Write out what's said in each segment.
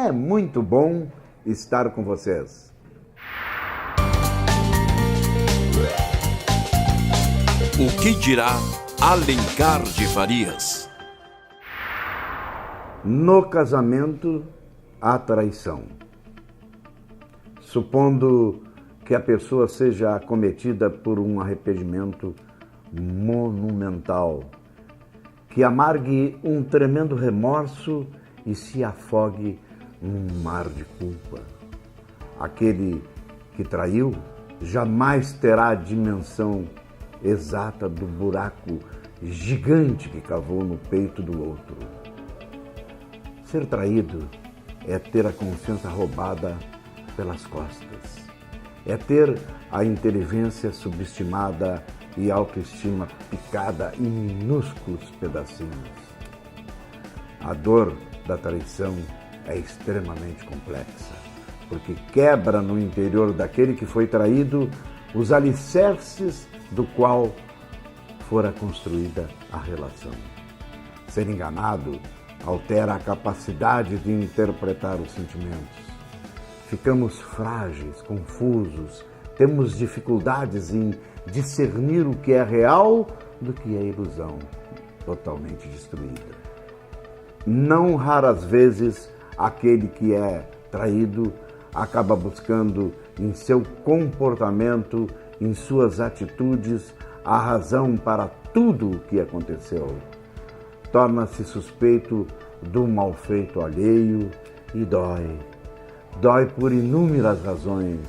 É muito bom estar com vocês. O que dirá Alencar de Farias? No casamento, há traição. Supondo que a pessoa seja acometida por um arrependimento monumental, que amargue um tremendo remorso e se afogue num mar de culpa. Aquele que traiu jamais terá a dimensão exata do buraco gigante que cavou no peito do outro. Ser traído é ter a confiança roubada pelas costas. É ter a inteligência subestimada e a autoestima picada em minúsculos pedacinhos. A dor da traição é extremamente complexa, porque quebra no interior daquele que foi traído os alicerces do qual fora construída a relação. Ser enganado altera a capacidade de interpretar os sentimentos. Ficamos frágeis, confusos, temos dificuldades em discernir o que é real do que é ilusão, totalmente destruída. Não raras vezes, aquele que é traído acaba buscando em seu comportamento, em suas atitudes, a razão para tudo o que aconteceu. Torna-se suspeito do malfeito alheio e dói. Dói por inúmeras razões.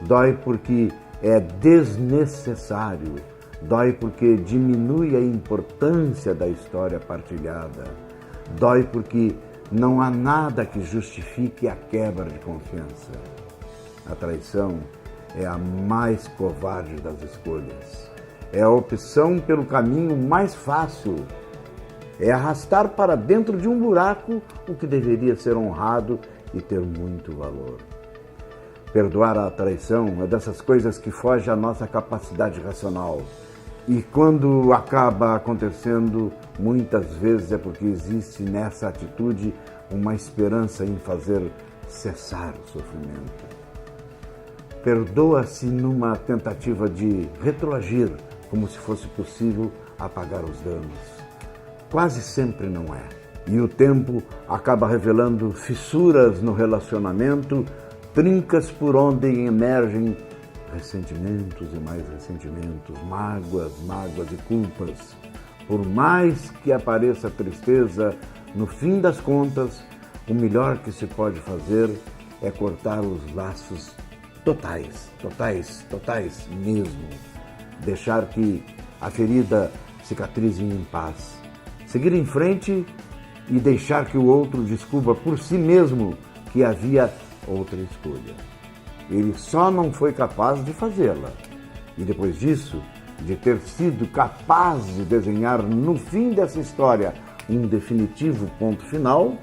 Dói porque é desnecessário. Dói porque diminui a importância da história partilhada. Dói porque não há nada que justifique a quebra de confiança. A traição é a mais covarde das escolhas. É a opção pelo caminho mais fácil. É arrastar para dentro de um buraco o que deveria ser honrado e ter muito valor. Perdoar a traição é dessas coisas que foge à nossa capacidade racional. E quando acaba acontecendo, muitas vezes é porque existe nessa atitude uma esperança em fazer cessar o sofrimento. Perdoa-se numa tentativa de retroagir, como se fosse possível apagar os danos. Quase sempre não é. E o tempo acaba revelando fissuras no relacionamento, trincas por onde emergem ressentimentos e mais ressentimentos, mágoas e culpas. Por mais que apareça tristeza, no fim das contas, o melhor que se pode fazer é cortar os laços totais mesmo. Deixar que a ferida cicatrize em paz. Seguir em frente e deixar que o outro descubra por si mesmo que havia outra escolha. Ele só não foi capaz de fazê-la. E depois disso, de ter sido capaz de desenhar no fim dessa história um definitivo ponto final,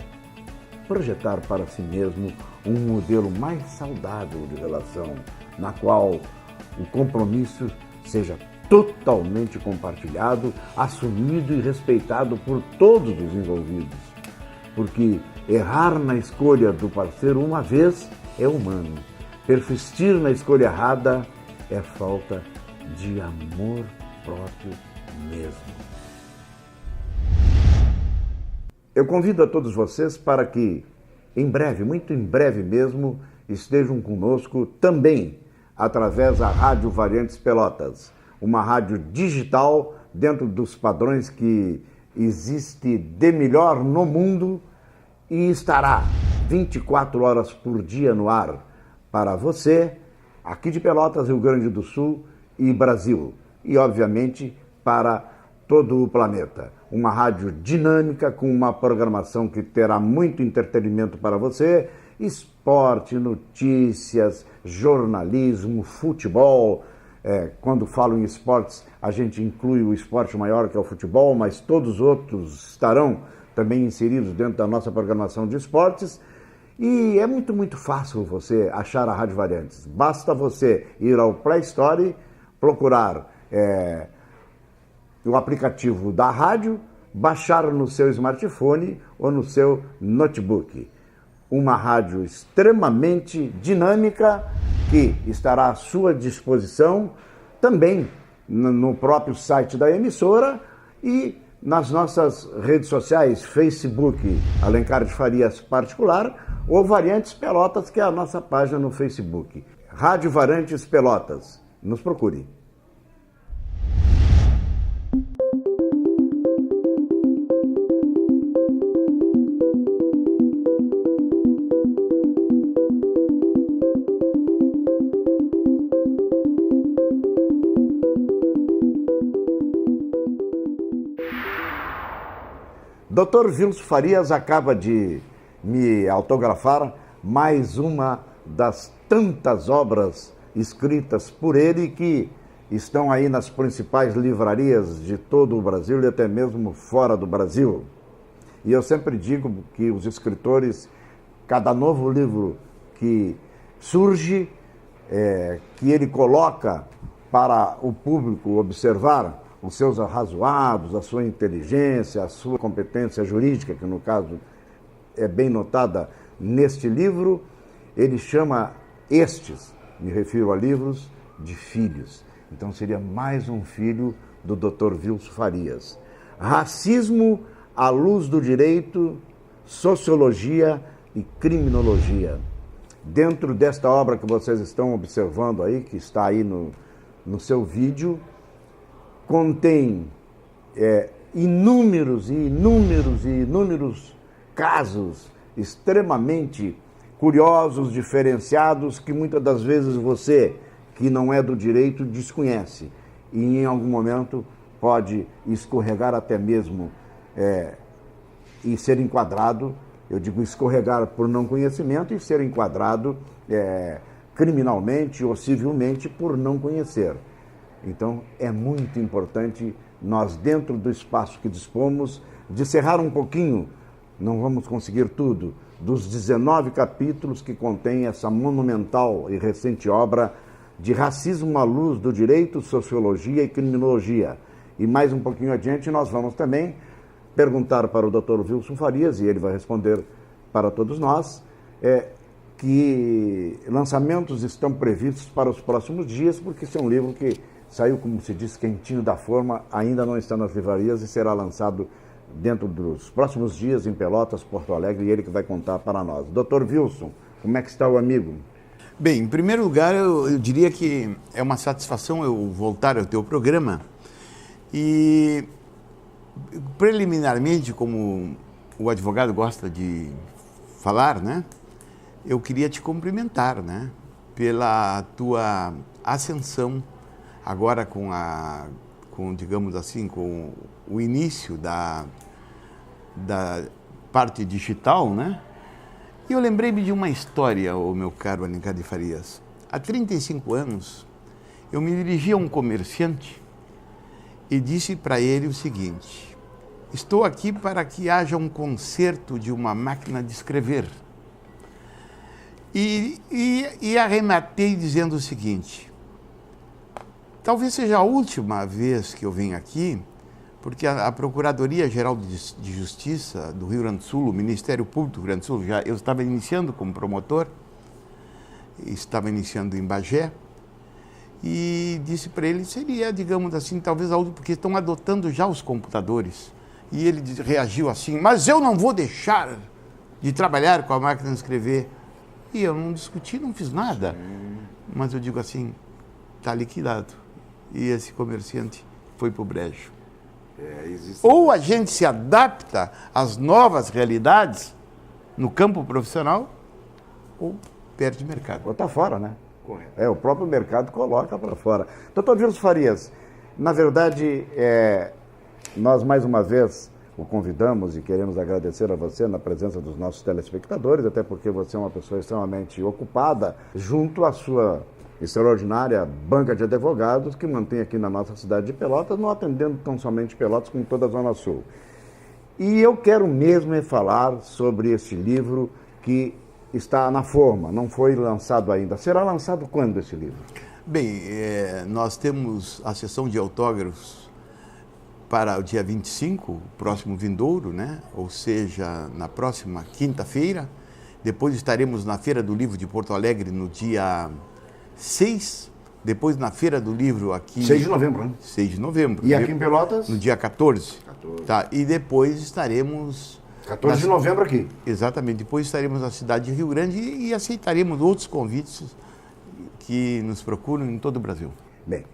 projetar para si mesmo um modelo mais saudável de relação, na qual o compromisso seja totalmente compartilhado, assumido e respeitado por todos os envolvidos. Porque errar na escolha do parceiro uma vez é humano. Persistir na escolha errada é falta de amor próprio mesmo. Eu convido a todos vocês para que, em breve, muito em breve mesmo, estejam conosco também através da Rádio Variantes Pelotas, uma rádio digital dentro dos padrões que existe de melhor no mundo e estará 24 horas por dia no ar para você, aqui de Pelotas, Rio Grande do Sul e Brasil, e obviamente para todo o planeta. Uma rádio dinâmica com uma programação que terá muito entretenimento para você, esporte, notícias, jornalismo, futebol. Quando falo em esportes, a gente inclui o esporte maior, que é o futebol, mas todos os outros estarão também inseridos dentro da nossa programação de esportes. E é muito fácil você achar a Rádio Variantes. Basta você ir ao Play Store, procurar o aplicativo da rádio, baixar no seu smartphone ou no seu notebook. uma rádio extremamente dinâmica que estará à sua disposição também no próprio site da emissora e nas nossas redes sociais, Facebook Alencar de Farias Particular ou Variantes Pelotas, que é a nossa página no Facebook. Rádio Variantes Pelotas. Nos procure. Dr. Vilso Farias acaba de me autografar mais uma das tantas obras escritas por ele que estão aí nas principais livrarias de todo o Brasil e até mesmo fora do Brasil. E eu sempre digo que os escritores, cada novo livro que surge, que ele coloca para o público observar, os seus arrazoados, a sua inteligência, a sua competência jurídica, que no caso é bem notada neste livro, ele chama estes, me refiro a livros, de filhos. Então seria mais um filho do Dr. Vilso Farias. Racismo à luz do direito, sociologia e criminologia. Dentro desta obra que vocês estão observando aí, que está aí no seu vídeo, contém inúmeros casos extremamente curiosos, diferenciados, que muitas das vezes você, que não é do direito, desconhece. E em algum momento pode escorregar até mesmo e ser enquadrado, eu digo escorregar por não conhecimento e ser enquadrado criminalmente ou civilmente por não conhecer. Então, é muito importante nós, dentro do espaço que dispomos, descerrar um pouquinho, não vamos conseguir tudo, dos 19 capítulos que contém essa monumental e recente obra de Racismo à luz do direito, sociologia e criminologia. E mais um pouquinho adiante nós vamos também perguntar para o Dr. Vilso Farias, e ele vai responder para todos nós, que lançamentos estão previstos para os próximos dias, porque esse é um livro que saiu, como se diz, quentinho da forma, ainda não está nas livrarias e será lançado dentro dos próximos dias em Pelotas, Porto Alegre, e ele que vai contar para nós. Dr. Vilso, como é que está o amigo? Bem, em primeiro lugar, eu diria que é uma satisfação eu voltar ao teu programa e, preliminarmente, como o advogado gosta de falar, né, eu queria te cumprimentar, né, pela tua ascensão agora digamos assim, com o início da parte digital, né? E eu lembrei-me de uma história, o meu caro Alencar de Farias. Há 35 anos, eu me dirigi a um comerciante e disse para ele o seguinte: estou aqui para que haja um conserto de uma máquina de escrever. E arrematei dizendo o seguinte: talvez seja a última vez que eu venho aqui, porque a Procuradoria-Geral de Justiça do Rio Grande do Sul, o Ministério Público do Rio Grande do Sul, eu estava iniciando como promotor, estava iniciando em Bagé, e disse para ele, seria, digamos assim, talvez a última, porque estão adotando já os computadores. E ele reagiu assim: mas eu não vou deixar de trabalhar com a máquina de escrever. E eu não discuti, não fiz nada. Mas eu digo assim, está liquidado. E esse comerciante foi para o brejo. Ou a gente se adapta às novas realidades no campo profissional, ou perde mercado. Ou está fora, né? Correto. O próprio mercado coloca para fora. Dr. Vilso Farias, na verdade, nós mais uma vez o convidamos e queremos agradecer a você na presença dos nossos telespectadores, até porque você é uma pessoa extremamente ocupada, junto à sua extraordinária banca de advogados que mantém aqui na nossa cidade de Pelotas, não atendendo tão somente Pelotas, como toda a Zona Sul. E eu quero mesmo falar sobre esse livro que está na forma, não foi lançado ainda. Será lançado quando esse livro? Bem, nós temos a sessão de autógrafos para o dia 25, próximo vindouro, né? Ou seja, na próxima quinta-feira, depois estaremos na Feira do Livro de Porto Alegre no dia 6, depois na Feira do Livro aqui... 6 de novembro, né? 6 de novembro. E aqui em Pelotas? No dia 14. Tá? E depois estaremos... 14 de novembro aqui. Exatamente. Depois estaremos na cidade de Rio Grande e aceitaremos outros convites que nos procuram em todo o Brasil. Bem,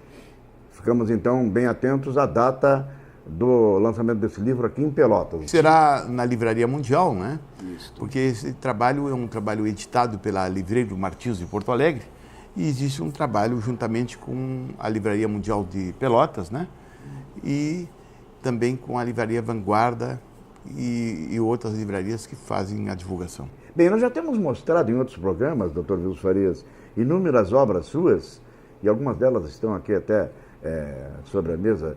ficamos então bem atentos à data do lançamento desse livro aqui em Pelotas. Será na Livraria Mundial, né? Isso. Porque esse trabalho é um trabalho editado pela Livreiro Martins de Porto Alegre e existe um trabalho juntamente com a Livraria Mundial de Pelotas, né? E também com a Livraria Vanguarda e outras livrarias que fazem a divulgação. Bem, nós já temos mostrado em outros programas, Dr. Wilson Farias, inúmeras obras suas, e algumas delas estão aqui até sobre a mesa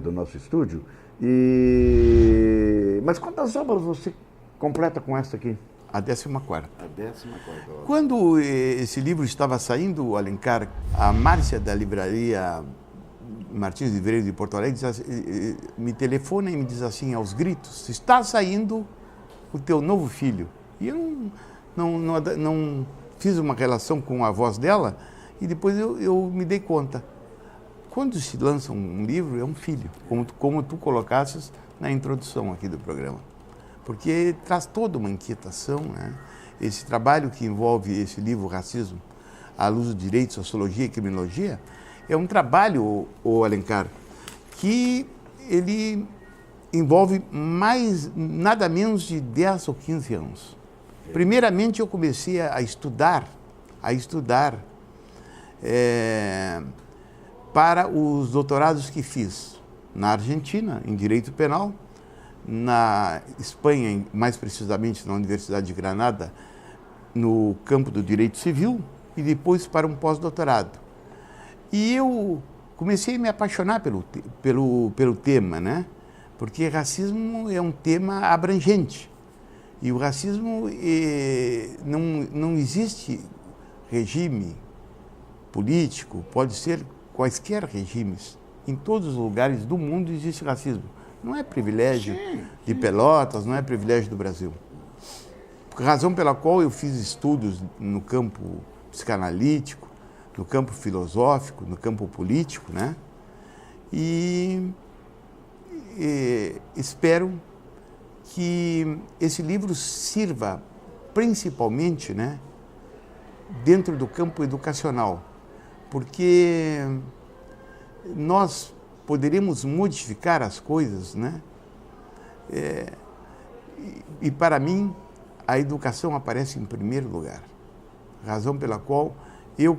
do nosso estúdio. Mas quantas obras você completa com essa aqui? A 14ª. A 14ª obra. Quando esse livro estava saindo, Alencar, a Márcia da Livraria Martins de Livreiro de Porto Alegre me telefona e me diz assim, aos gritos, está saindo o teu novo filho. E eu não fiz uma relação com a voz dela e depois eu me dei conta. Quando se lança um livro, é um filho, como tu colocasses na introdução aqui do programa. Porque traz toda uma inquietação, né? Esse trabalho que envolve esse livro, Racismo, à luz do direito, sociologia e criminologia, é um trabalho, o Alencar, que ele envolve nada menos de 10 ou 15 anos. Primeiramente, eu comecei a estudar para os doutorados que fiz na Argentina, em Direito Penal, na Espanha, mais precisamente na Universidade de Granada, no campo do Direito Civil, e depois para um pós-doutorado. E eu comecei a me apaixonar pelo tema, né? Porque racismo é um tema abrangente. E o racismo, não existe regime político, pode ser quaisquer regimes. Em todos os lugares do mundo existe racismo. Não é privilégio de Pelotas, não é privilégio do Brasil. Razão pela qual eu fiz estudos no campo psicanalítico, no campo filosófico, no campo político, né? E espero que esse livro sirva principalmente, né, dentro do campo educacional, porque nós poderemos modificar as coisas, né? E para mim, a educação aparece em primeiro lugar. Razão pela qual eu,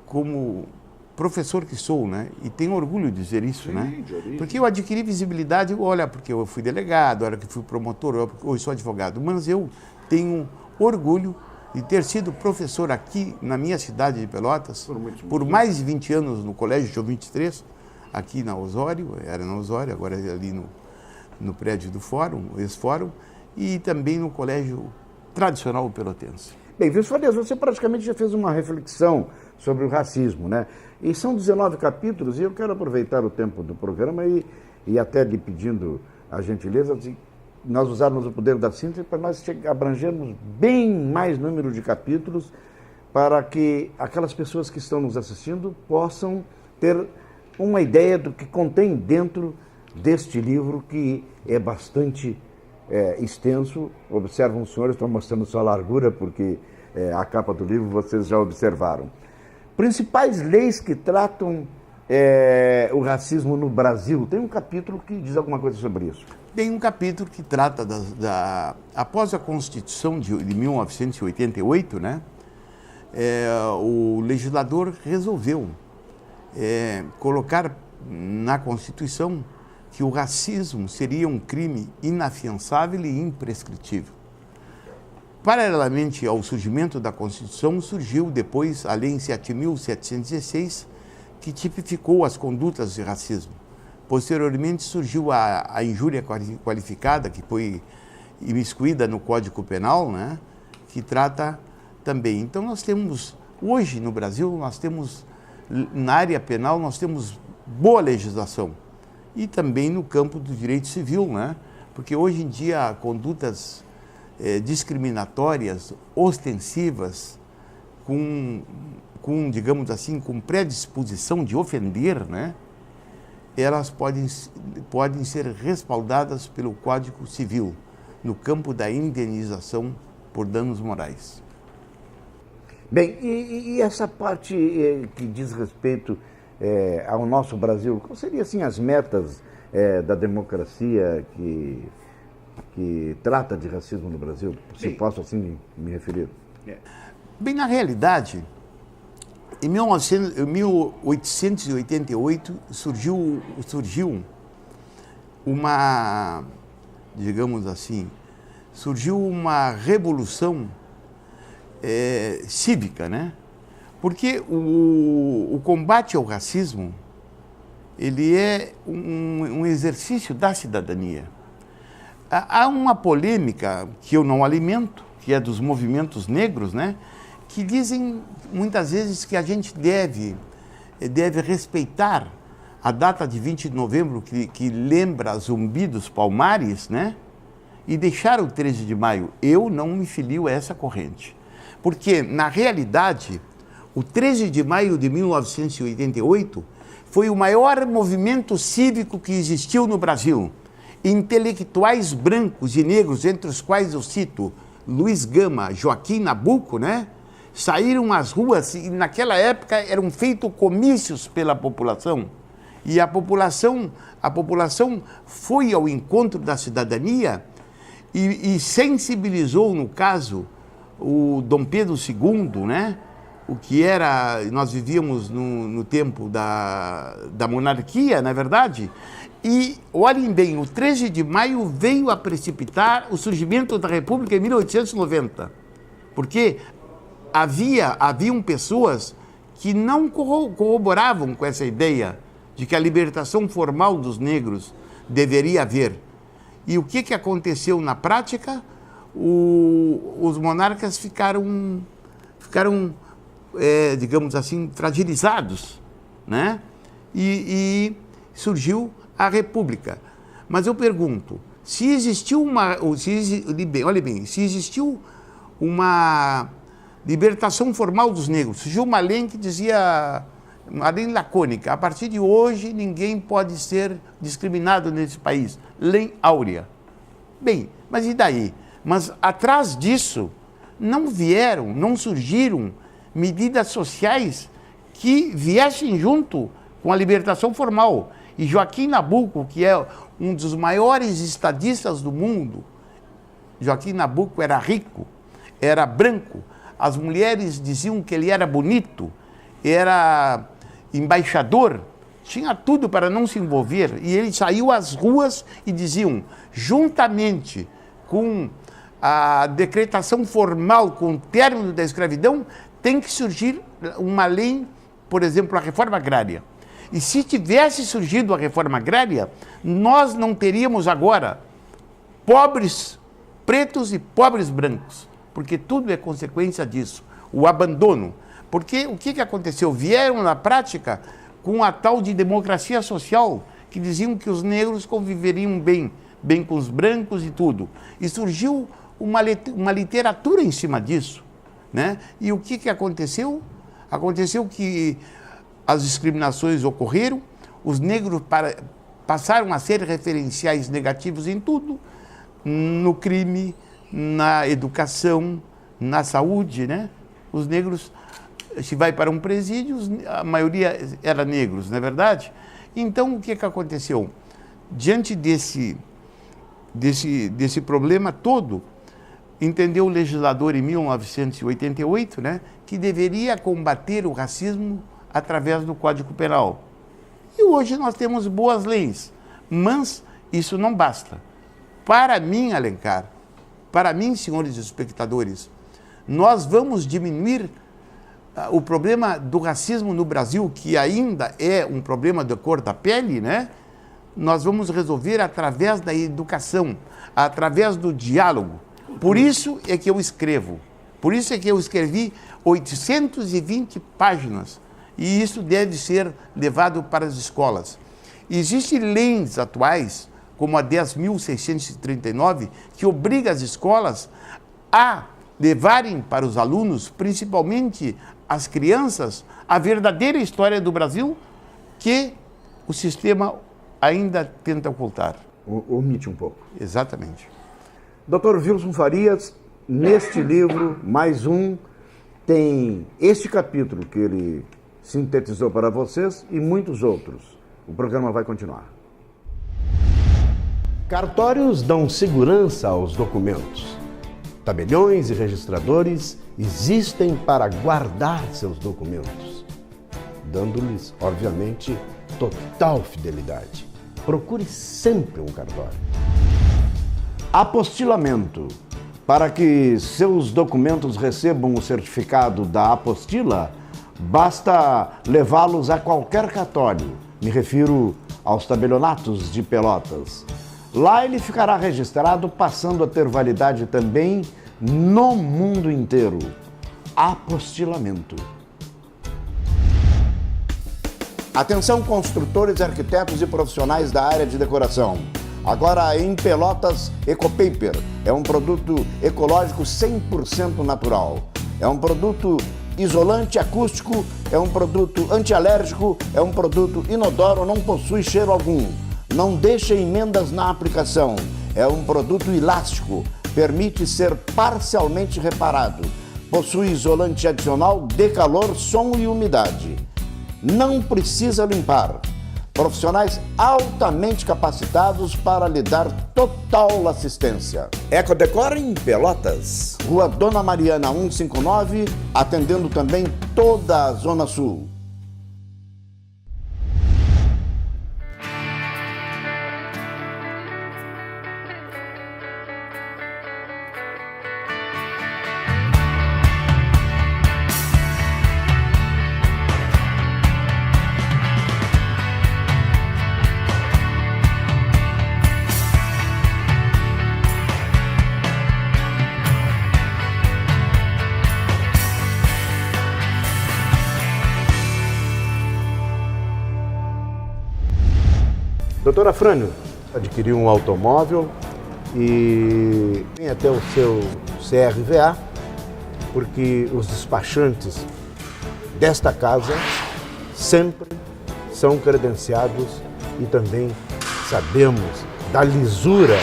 como professor que sou, né, e tenho orgulho de dizer isso, né, porque eu adquiri visibilidade, olha, porque eu fui delegado, olha que fui promotor, hoje sou advogado, mas eu tenho orgulho de ter sido professor aqui na minha cidade de Pelotas, por mais de 20 anos no Colégio João 23, aqui na Osório, era na Osório, agora é ali no prédio do Fórum, ex-Fórum, e também no Colégio Tradicional Pelotense. Bem, Wilson Farias, você praticamente já fez uma reflexão sobre o racismo, né? E são 19 capítulos, e eu quero aproveitar o tempo do programa e até lhe pedindo a gentileza de nós usarmos o poder da síntese para nós abrangermos bem mais número de capítulos para que aquelas pessoas que estão nos assistindo possam ter uma ideia do que contém dentro deste livro, que é bastante extenso. Observam os senhores, estou mostrando só a largura, porque a capa do livro vocês já observaram. Principais leis que tratam o racismo no Brasil. Tem um capítulo que diz alguma coisa sobre isso. Tem um capítulo que trata após a Constituição de 1988, né, o legislador resolveu colocar na Constituição que o racismo seria um crime inafiançável e imprescritível. Paralelamente ao surgimento da Constituição, surgiu depois a Lei 7.716, que tipificou as condutas de racismo. Posteriormente surgiu a injúria qualificada, que foi imiscuída no Código Penal, né, que trata também. Então nós temos, hoje no Brasil, na área penal, nós temos boa legislação. E também no campo do direito civil, né, porque hoje em dia condutas discriminatórias, ostensivas, digamos assim, com predisposição de ofender, né? Elas podem ser respaldadas pelo Código Civil, no campo da indenização por danos morais. Bem, e essa parte que diz respeito ao nosso Brasil, quais seriam assim, as metas da democracia que trata de racismo no Brasil, se posso assim me referir? Bem, na realidade, em 1888 surgiu uma, digamos assim, uma revolução cívica, né? Porque o combate ao racismo, ele é um exercício da cidadania. Há uma polêmica que eu não alimento, que é dos movimentos negros, né? Que dizem muitas vezes que a gente deve respeitar a data de 20 de novembro, que lembra Zumbi dos Palmares, né? E deixar o 13 de maio. Eu não me filio a essa corrente. Porque, na realidade, o 13 de maio de 1988 foi o maior movimento cívico que existiu no Brasil. Intelectuais brancos e negros, entre os quais eu cito Luiz Gama, Joaquim Nabuco, né? Saíram às ruas e naquela época eram feitos comícios pela população. E a população foi ao encontro da cidadania e sensibilizou, no caso, o Dom Pedro II, né? O que era, nós vivíamos no tempo da monarquia, não é verdade? E, olhem bem, o 13 de maio veio a precipitar o surgimento da República em 1890. Porque haviam pessoas que não corroboravam com essa ideia de que a libertação formal dos negros deveria haver. E o que aconteceu na prática? Os monarcas ficaram digamos assim, fragilizados, né? E surgiu a República. Mas eu pergunto, se existiu uma libertação formal dos negros, surgiu uma lei que dizia, uma lei lacônica, a partir de hoje ninguém pode ser discriminado nesse país, lei áurea. Bem, mas e daí? Mas atrás disso não surgiram medidas sociais que viessem junto com a libertação formal. E Joaquim Nabuco, que é um dos maiores estadistas do mundo, Joaquim Nabuco era rico, era branco, as mulheres diziam que ele era bonito, era embaixador, tinha tudo para não se envolver. E ele saiu às ruas e diziam, juntamente com a decretação formal, com o término da escravidão, tem que surgir uma lei, por exemplo, a reforma agrária. E se tivesse surgido a reforma agrária, nós não teríamos agora pobres pretos e pobres brancos, porque tudo é consequência disso, o abandono. Porque o que aconteceu? Vieram na prática com a tal de democracia social, que diziam que os negros conviveriam bem com os brancos e tudo. E surgiu uma literatura em cima disso, né? E o que aconteceu? Aconteceu que as discriminações ocorreram, os negros passaram a ser referenciais negativos em tudo, no crime, na educação, na saúde, né? Os negros, se vai para um presídio, a maioria era negros, não é verdade? Então, o que aconteceu? Diante desse problema todo, entendeu o legislador em 1988, né, que deveria combater o racismo através do Código Penal. E hoje nós temos boas leis, mas isso não basta. Para mim, Alencar, para mim, senhores espectadores, nós vamos diminuir o problema do racismo no Brasil, que ainda é um problema da cor da pele, né? Nós vamos resolver através da educação, através do diálogo. Por isso é que eu escrevo, por isso é que eu escrevi 820 páginas, e isso deve ser levado para as escolas. Existem leis atuais, como a 10.639, que obriga as escolas a levarem para os alunos, principalmente as crianças, a verdadeira história do Brasil, que o sistema ainda tenta ocultar. Omite um pouco. Exatamente. Dr. Wilson Farias, neste livro, mais um, tem este capítulo que ele sintetizou para vocês e muitos outros. O programa vai continuar. Cartórios dão segurança aos documentos. Tabeliões e registradores existem para guardar seus documentos, dando-lhes, obviamente, total fidelidade. Procure sempre um cartório. Apostilamento. Para que seus documentos recebam o certificado da apostila, basta levá-los a qualquer cartório. Me refiro aos tabelionatos de Pelotas. Lá ele ficará registrado, passando a ter validade também no mundo inteiro. Apostilamento. Atenção, construtores, arquitetos e profissionais da área de decoração. Agora em Pelotas, Ecopaper é um produto ecológico 100% natural. É um produto isolante acústico, é um produto antialérgico, é um produto inodoro, não possui cheiro algum. Não deixa emendas na aplicação. É um produto elástico, permite ser parcialmente reparado. Possui isolante adicional de calor, som e umidade. Não precisa limpar. Profissionais altamente capacitados para lhe dar total assistência. Ecodecor em Pelotas. Rua Dona Mariana 159, atendendo também toda a Zona Sul. Doutora Frânio, adquiriu um automóvel e vem até o seu CRVA, porque os despachantes desta casa sempre são credenciados e também sabemos da lisura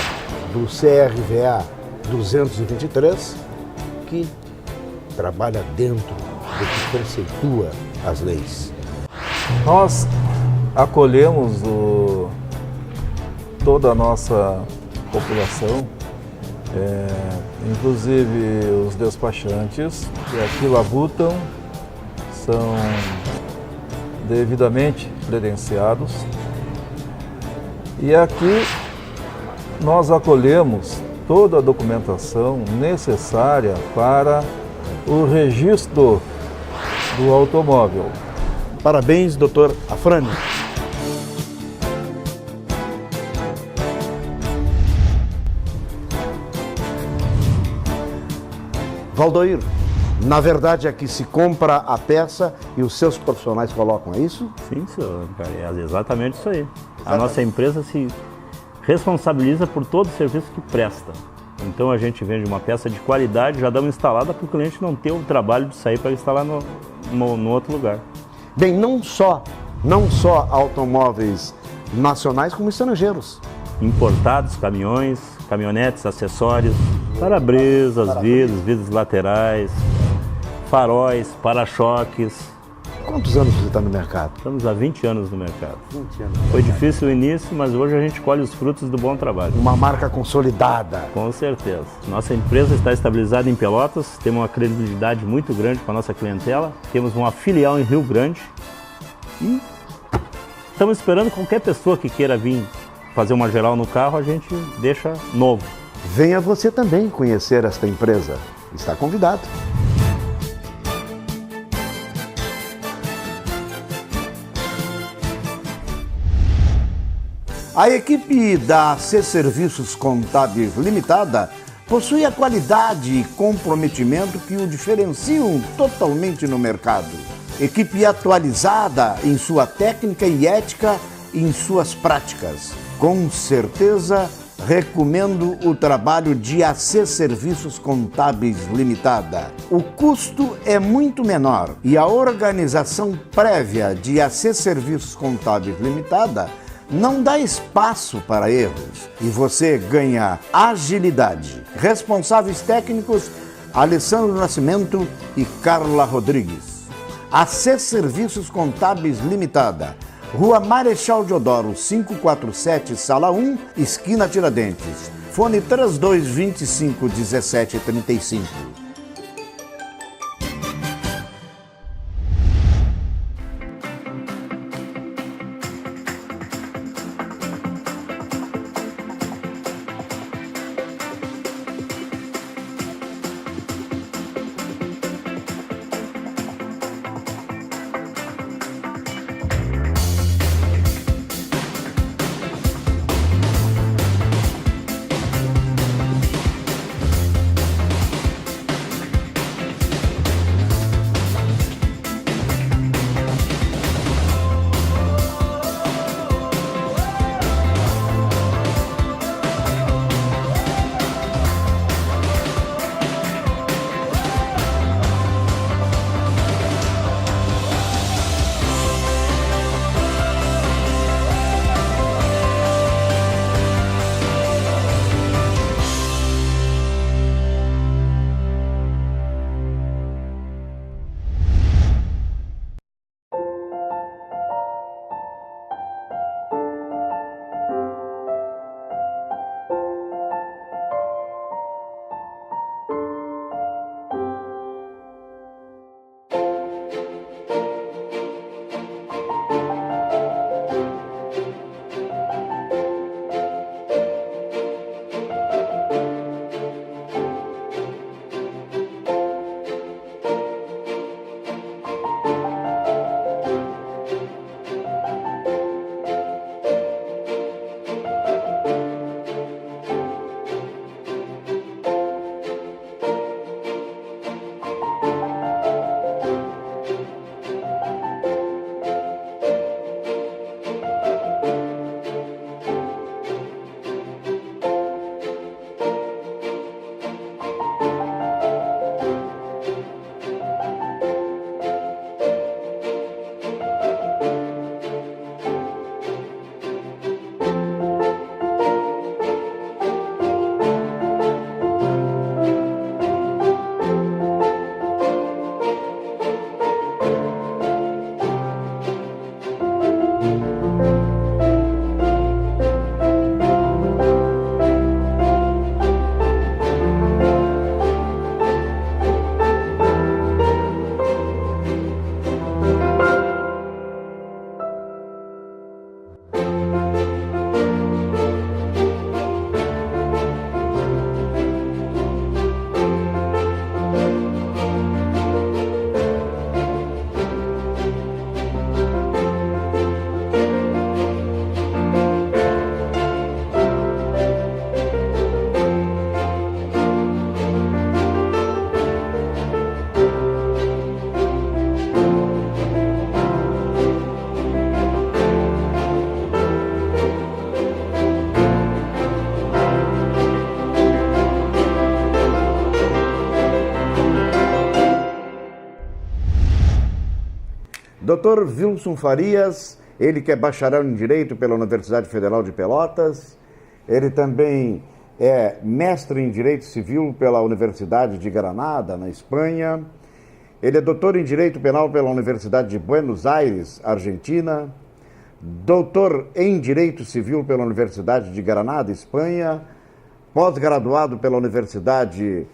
do CRVA 223, que trabalha dentro do que conceitua as leis. Nós acolhemos toda a nossa população, inclusive os despachantes que aqui labutam, são devidamente credenciados. E aqui nós acolhemos toda a documentação necessária para o registro do automóvel. Parabéns, doutor Afrânio. Valdoir, na verdade aqui se compra a peça e os seus profissionais colocam, é isso? Sim, senhor, é exatamente isso aí. A nossa empresa se responsabiliza por todo o serviço que presta. Então a gente vende uma peça de qualidade, já damos instalada para o cliente não ter o trabalho de sair para instalar no outro lugar. Bem, não só automóveis nacionais como estrangeiros. Importados, caminhões, caminhonetes, acessórios, para-brisas, vidros laterais, faróis, para-choques. Quantos anos você está no mercado? Estamos há 20 anos no mercado. 20 anos. Foi difícil o início, mas hoje a gente colhe os frutos do bom trabalho. Uma marca consolidada. Com certeza. Nossa empresa está estabilizada em Pelotas, temos uma credibilidade muito grande com a nossa clientela, temos uma filial em Rio Grande e estamos esperando qualquer pessoa que queira vir fazer uma geral no carro, a gente deixa novo. Venha você também conhecer esta empresa. Está convidado. A equipe da C Serviços Contábeis Limitada possui a qualidade e comprometimento que o diferenciam totalmente no mercado. Equipe atualizada em sua técnica e ética em suas práticas. Com certeza, recomendo o trabalho de AC Serviços Contábeis Limitada. O custo é muito menor e a organização prévia de AC Serviços Contábeis Limitada não dá espaço para erros e você ganha agilidade. Responsáveis técnicos: Alessandro Nascimento e Carla Rodrigues. AC Serviços Contábeis Limitada, Rua Marechal Deodoro, 547, Sala 1, esquina Tiradentes. Fone 3225 1735. Dr. Wilson Farias, ele que é bacharel em Direito pela Universidade Federal de Pelotas, ele também é mestre em Direito Civil pela Universidade de Granada, na Espanha, ele é doutor em Direito Penal pela Universidade de Buenos Aires, Argentina, doutor em Direito Civil pela Universidade de Granada, Espanha, pós-graduado pela Universidade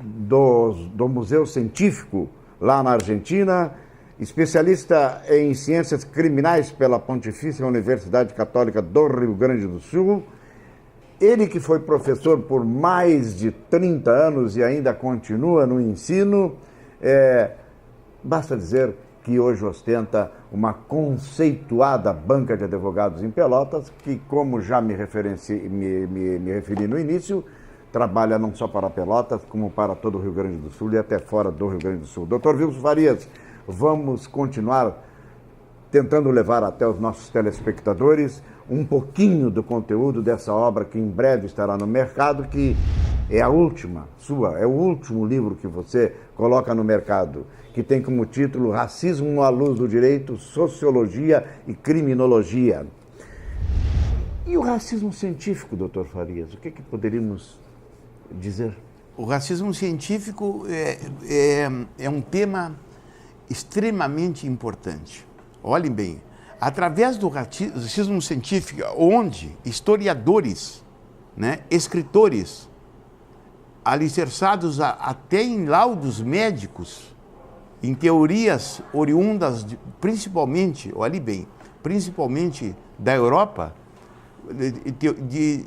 do Museu Científico, lá na Argentina, especialista em Ciências Criminais pela Pontifícia Universidade Católica do Rio Grande do Sul. Ele que foi professor por mais de 30 anos e ainda continua no ensino, basta dizer que hoje ostenta uma conceituada banca de advogados em Pelotas, que, como já me referi no início, trabalha não só para Pelotas, como para todo o Rio Grande do Sul e até fora do Rio Grande do Sul. Dr. Wilson Farias, vamos continuar tentando levar até os nossos telespectadores um pouquinho do conteúdo dessa obra que em breve estará no mercado, que é a última sua, é o último livro que você coloca no mercado, que tem como título Racismo à Luz do Direito, Sociologia e Criminologia. E o racismo científico, doutor Farias, o que poderíamos dizer? O racismo científico é um tema extremamente importante. Olhem bem, através do racismo científico, onde historiadores, né, escritores, alicerçados até em laudos médicos, em teorias oriundas principalmente, olhe bem, principalmente da Europa,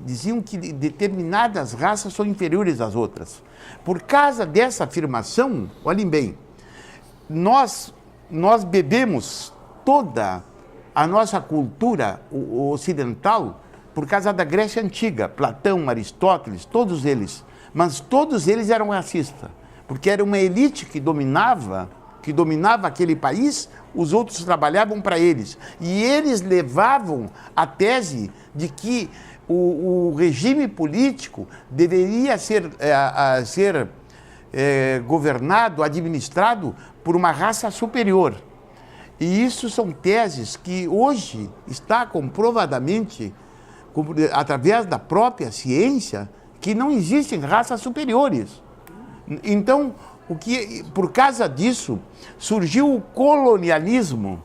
diziam que determinadas raças são inferiores às outras. Por causa dessa afirmação, olhem bem, nós bebemos toda a nossa cultura ocidental por causa da Grécia Antiga, Platão, Aristóteles, todos eles. Mas todos eles eram racistas, porque era uma elite que dominava aquele país, os outros trabalhavam para eles. E eles levavam a tese de que o regime político deveria ser governado, administrado por uma raça superior. E isso são teses que hoje está comprovadamente, através da própria ciência, que não existem raças superiores. Então, por causa disso, surgiu o colonialismo,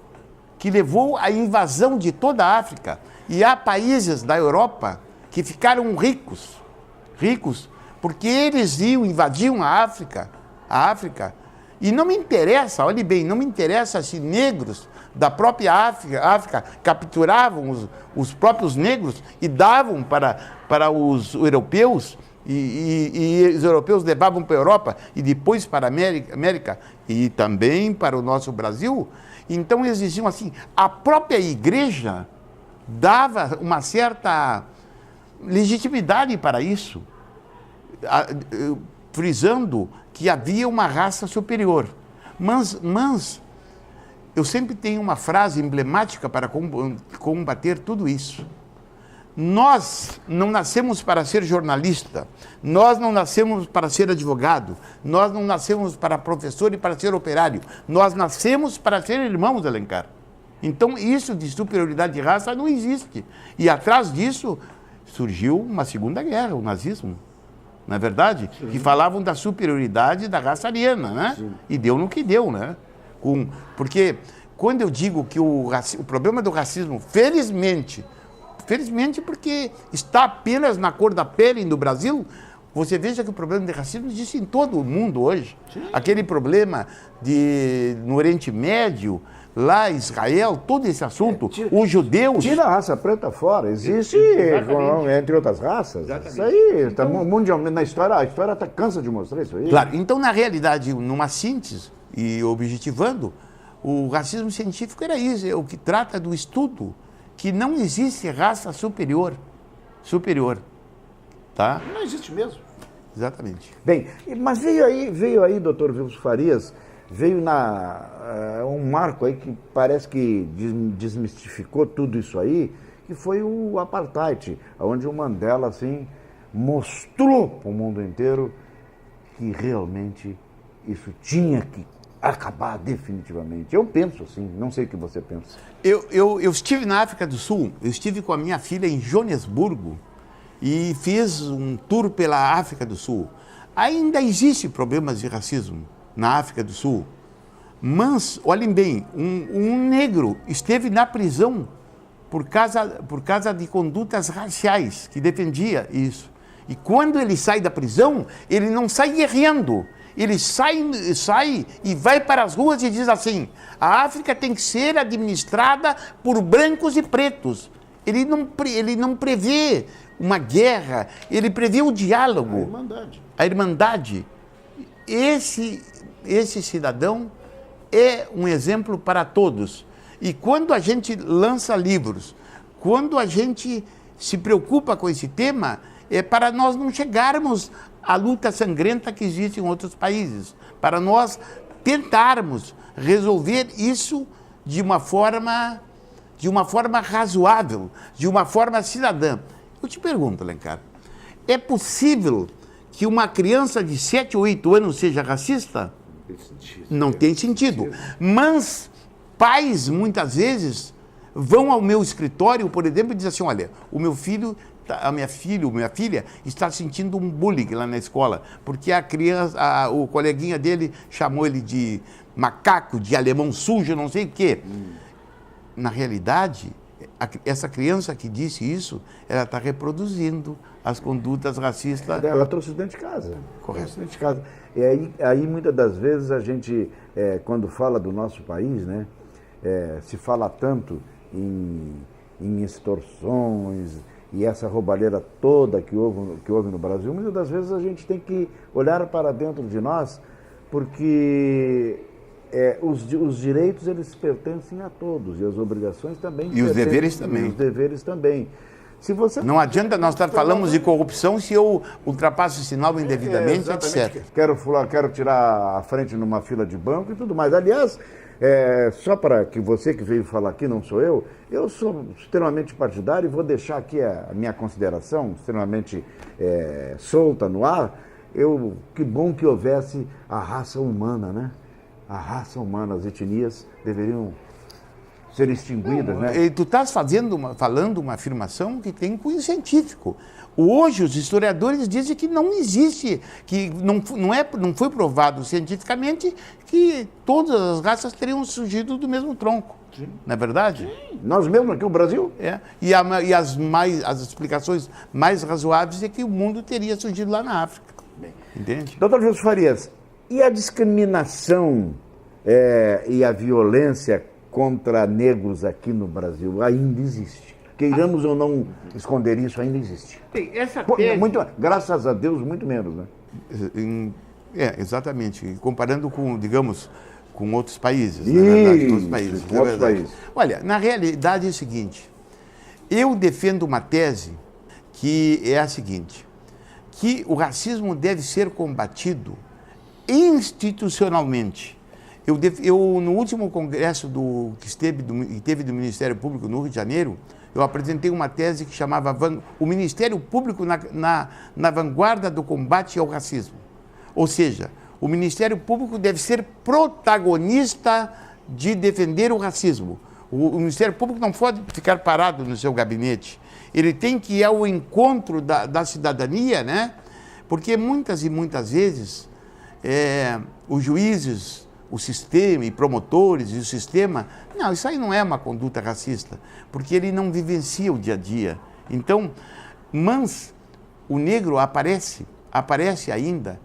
que levou à invasão de toda a África. E há países da Europa que ficaram ricos, porque eles invadiam a África. E não me interessa, olhe bem, não me interessa se negros da própria África capturavam os próprios negros e davam para os europeus, e os europeus levavam para a Europa e depois para a América e também para o nosso Brasil. Então eles diziam assim, a própria igreja dava uma certa legitimidade para isso, frisando que havia uma raça superior. Mas eu sempre tenho uma frase emblemática para combater tudo isso. Nós não nascemos para ser jornalista, nós não nascemos para ser advogado, nós não nascemos para professor e para ser operário, nós nascemos para ser irmãos, Alencar. Então isso de superioridade de raça não existe. E atrás disso surgiu uma segunda guerra, o nazismo. Não é verdade? Sim. Que falavam da superioridade da raça ariana, né? Sim. E deu no que deu, né? Porque quando eu digo que o problema do racismo, felizmente porque está apenas na cor da pele no Brasil, você veja que o problema de racismo existe em todo o mundo hoje. Sim. Aquele problema no Oriente Médio, lá em Israel, todo esse assunto, os judeus... Tira a raça preta fora, existe entre outras raças. Exatamente. Isso aí, então, mundialmente, a história cansa de mostrar isso aí. Claro, então na realidade, numa síntese e objetivando, o racismo científico era isso, é o que trata do estudo, que não existe raça superior, tá? Não existe mesmo. Exatamente. Bem, mas veio aí, doutor Vilso Farias, veio um marco aí que parece que desmistificou tudo isso aí, que foi o apartheid, onde o Mandela, assim, mostrou para o mundo inteiro que realmente isso tinha que acabar definitivamente. Eu penso assim, não sei o que você pensa. Eu estive na África do Sul, eu estive com a minha filha em Joanesburgo e fiz um tour pela África do Sul. Ainda existe problemas de racismo na África do Sul, mas, olhem bem, um negro esteve na prisão por causa de condutas raciais, que defendia isso. E quando ele sai da prisão, ele não sai guerreando, ele sai e vai para as ruas e diz assim, a África tem que ser administrada por brancos e pretos. Ele não prevê uma guerra, ele prevê o diálogo. A irmandade. Esse cidadão é um exemplo para todos. E quando a gente lança livros, quando a gente se preocupa com esse tema, é para nós não chegarmos à luta sangrenta que existe em outros países, para nós tentarmos resolver isso de uma forma razoável, de uma forma cidadã. Eu te pergunto, Alencar, é possível que uma criança de 7 ou 8 anos seja racista? Não tem sentido. Mas pais, muitas vezes, vão ao meu escritório, por exemplo, e dizem assim, olha, o meu filho, a minha filha está sentindo um bullying lá na escola, porque a criança, o coleguinha dele chamou ele de macaco, de alemão sujo, não sei o quê. Na realidade, essa criança que disse isso, ela está reproduzindo as condutas racistas. Ela trouxe dentro de casa. Correto. Dentro de casa. E aí muitas das vezes, a gente, quando fala do nosso país, né, se fala tanto em extorsões e essa roubalheira toda que houve no Brasil, muitas das vezes a gente tem que olhar para dentro de nós, porque os direitos, eles pertencem a todos, e as obrigações também. E os deveres também. E os deveres também. Se você... Não adianta nós falamos de corrupção se eu ultrapasso o sinal indevidamente, etc. Quero tirar a frente numa fila de banco e tudo mais. Aliás, só para que você que veio falar aqui, não sou eu sou extremamente partidário e vou deixar aqui a minha consideração, extremamente solta no ar. Que bom que houvesse a raça humana, né? A raça humana, as etnias deveriam ser extinguidas, né? Tu estás falando uma afirmação que tem cunho científico. Hoje, os historiadores dizem que não existe, que não foi provado cientificamente que todas as raças teriam surgido do mesmo tronco. Sim. Não é verdade? Sim. Nós mesmos aqui, o Brasil? E as explicações mais razoáveis é que o mundo teria surgido lá na África. Bem. Entende? Doutor Gilson Farias, e a discriminação e a violência contra negros aqui no Brasil ainda existe? Queiramos ou não esconder isso, ainda existe. Essa tese... Graças a Deus, muito menos, né? Exatamente. Comparando com, digamos, com outros países. Isso, na verdade, com outros países. Com outros países. Olha, na realidade é o seguinte, eu defendo uma tese que é a seguinte, que o racismo deve ser combatido institucionalmente. Eu no último congresso que teve do Ministério Público no Rio de Janeiro, eu apresentei uma tese que chamava o Ministério Público na vanguarda do combate ao racismo. Ou seja, o Ministério Público deve ser protagonista de defender o racismo. O Ministério Público não pode ficar parado no seu gabinete. Ele tem que ir ao encontro da cidadania, né? Porque muitas e muitas vezes os juízes, o sistema e promotores e o sistema, não, isso aí não é uma conduta racista, porque ele não vivencia o dia a dia. Então, mas o negro aparece ainda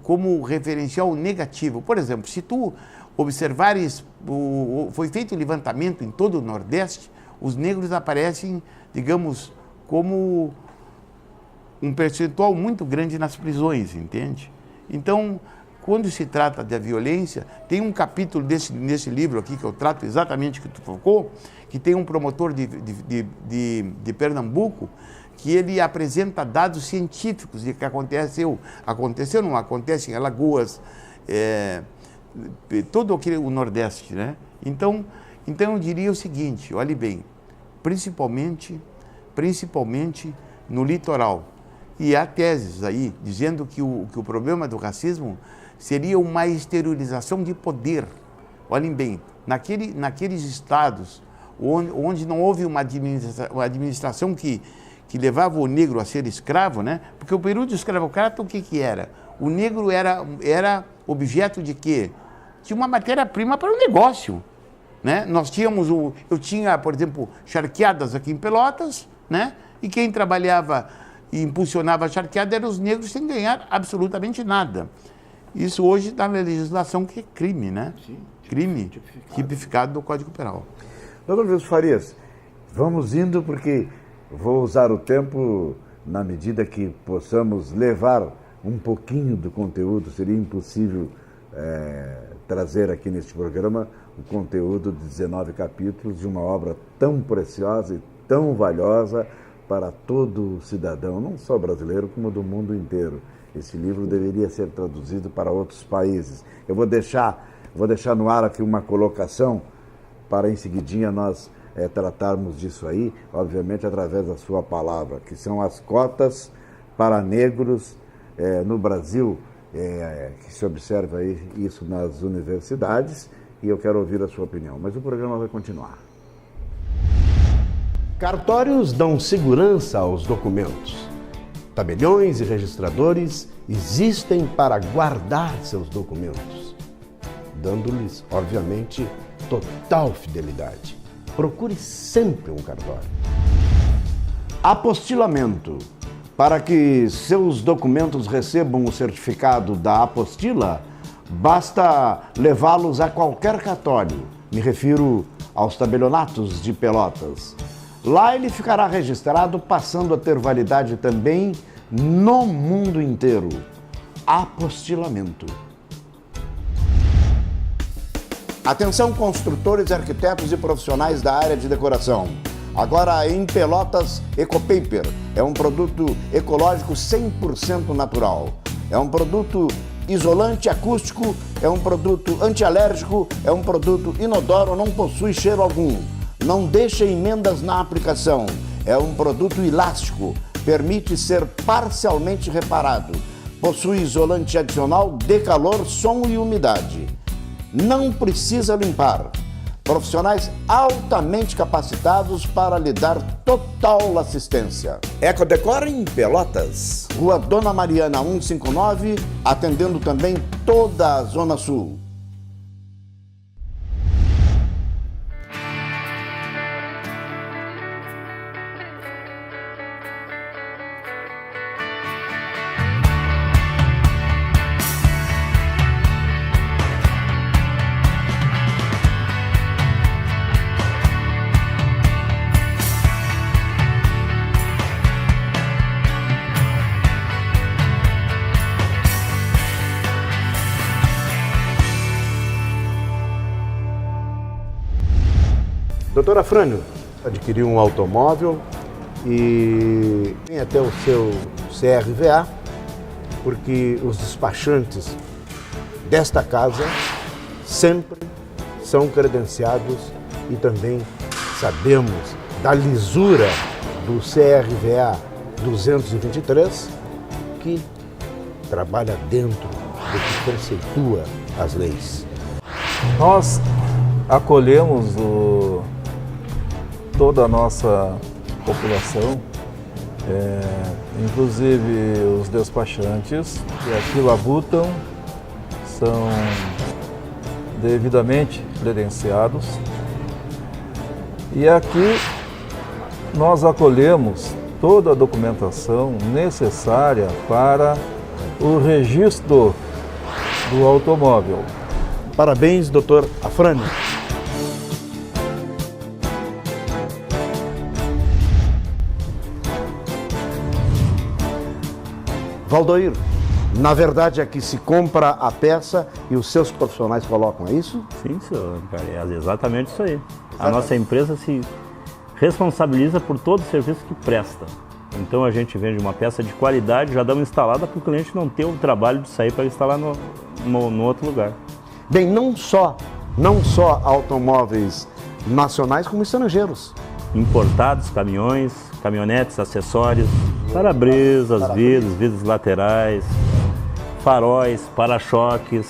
como referencial negativo. Por exemplo, se tu observares, foi feito um levantamento em todo o Nordeste, os negros aparecem, digamos, como um percentual muito grande nas prisões, entende? Então, quando se trata da violência, tem um capítulo nesse livro aqui que eu trato exatamente o que tu focou, que tem um promotor de Pernambuco, que ele apresenta dados científicos de que acontece em Alagoas, todo o Nordeste, né? Então eu diria o seguinte, olhe bem, principalmente no litoral. E há teses aí dizendo que o problema do racismo seria uma exteriorização de poder. Olhem bem, naqueles estados onde não houve uma administração que levava o negro a ser escravo, né? Porque o período do escravocrata, o que era? O negro era objeto de quê? De uma matéria-prima para o negócio, né? Eu tinha, por exemplo, charqueadas aqui em Pelotas, né? E quem trabalhava e impulsionava a charqueada eram os negros sem ganhar absolutamente nada. Isso hoje está na legislação que é crime, né? Sim, crime tipificado do Código Penal. Doutor Gilson Farias, vamos indo porque vou usar o tempo na medida que possamos levar um pouquinho do conteúdo. Seria impossível trazer aqui neste programa o conteúdo de 19 capítulos de uma obra tão preciosa e tão valiosa para todo cidadão, não só brasileiro, como do mundo inteiro. Esse livro deveria ser traduzido para outros países. Eu vou deixar no ar aqui uma colocação para em seguidinha nós tratarmos disso aí, obviamente através da sua palavra, que são as cotas para negros no Brasil, que se observa aí isso nas universidades, e eu quero ouvir a sua opinião. Mas o programa vai continuar. Cartórios dão segurança aos documentos. Tabeliões e registradores existem para guardar seus documentos, dando-lhes, obviamente, total fidelidade. Procure sempre um cartório. Apostilamento. Para que seus documentos recebam o certificado da apostila, basta levá-los a qualquer cartório. Me refiro aos tabelionatos de Pelotas. Lá ele ficará registrado, passando a ter validade também no mundo inteiro. Apostilamento. Atenção, construtores, arquitetos e profissionais da área de decoração. Agora em Pelotas, Ecopaper é um produto ecológico 100% natural. É um produto isolante acústico, é um produto antialérgico, é um produto inodoro, não possui cheiro algum. Não deixa emendas na aplicação. É um produto elástico, permite ser parcialmente reparado. Possui isolante adicional de calor, som e umidade. Não precisa limpar. Profissionais altamente capacitados para lhe dar total assistência. Ecodecor em Pelotas. Rua Dona Mariana 159, atendendo também toda a Zona Sul. Doutor Afrânio, adquiriu um automóvel e tem até o seu CRVA, porque os despachantes desta casa sempre são credenciados e também sabemos da lisura do CRVA 223, que trabalha dentro do que conceitua as leis. Nós acolhemos toda a nossa população, inclusive os despachantes que aqui labutam, são devidamente credenciados. E aqui nós acolhemos toda a documentação necessária para o registro do automóvel. Parabéns, doutor Afrânio. Valdoir, na verdade aqui se compra a peça e os seus profissionais colocam, é isso? Sim, senhor. É exatamente isso aí. A nossa empresa se responsabiliza por todo o serviço que presta. Então a gente vende uma peça de qualidade, já damos instalada para o cliente não ter o trabalho de sair para instalar no outro lugar. Bem, não só automóveis nacionais como estrangeiros. Importados, caminhões, caminhonetes, acessórios, para-brisas, vidros laterais, faróis, para-choques.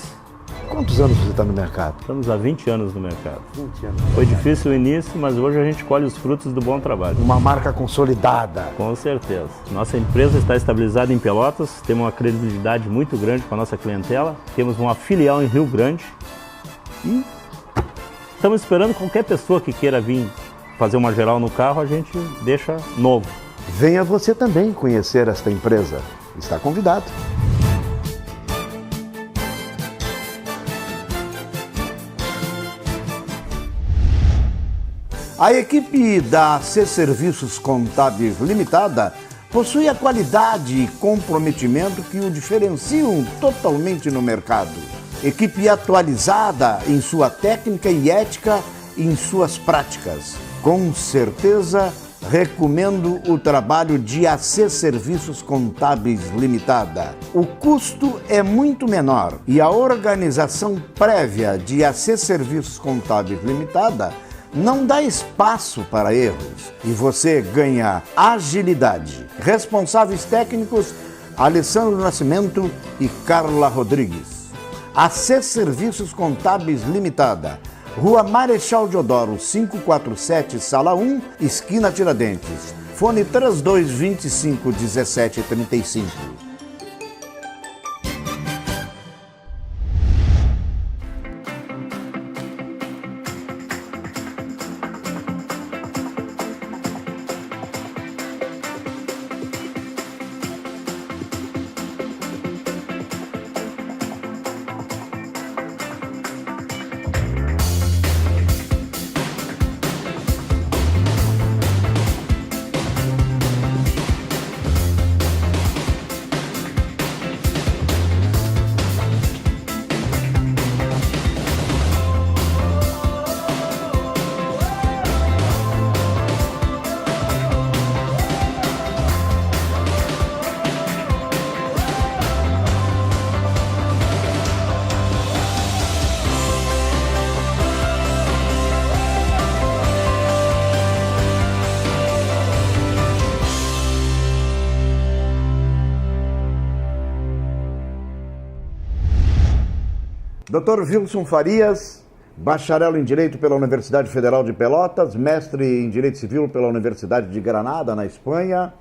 Quantos anos você está no mercado? Estamos há 20 anos no mercado. 20 anos. Foi difícil o início, mas hoje a gente colhe os frutos do bom trabalho. Uma marca consolidada. Com certeza. Nossa empresa está estabilizada em Pelotas, temos uma credibilidade muito grande com a nossa clientela, temos uma filial em Rio Grande e estamos esperando qualquer pessoa que queira vir fazer uma geral no carro, a gente deixa novo. Venha você também conhecer esta empresa. Está convidado. A equipe da C Serviços Contábeis Limitada possui a qualidade e comprometimento que o diferenciam totalmente no mercado. Equipe atualizada em sua técnica e ética e em suas práticas. Com certeza, recomendo o trabalho de AC Serviços Contábeis Limitada. O custo é muito menor e a organização prévia de AC Serviços Contábeis Limitada não dá espaço para erros e você ganha agilidade. Responsáveis técnicos, Alessandro Nascimento e Carla Rodrigues. AC Serviços Contábeis Limitada, Rua Marechal Deodoro, 547, Sala 1, esquina Tiradentes. Fone 3225 1735. Dr. Wilson Farias, bacharel em Direito pela Universidade Federal de Pelotas, mestre em Direito Civil pela Universidade de Granada, na Espanha.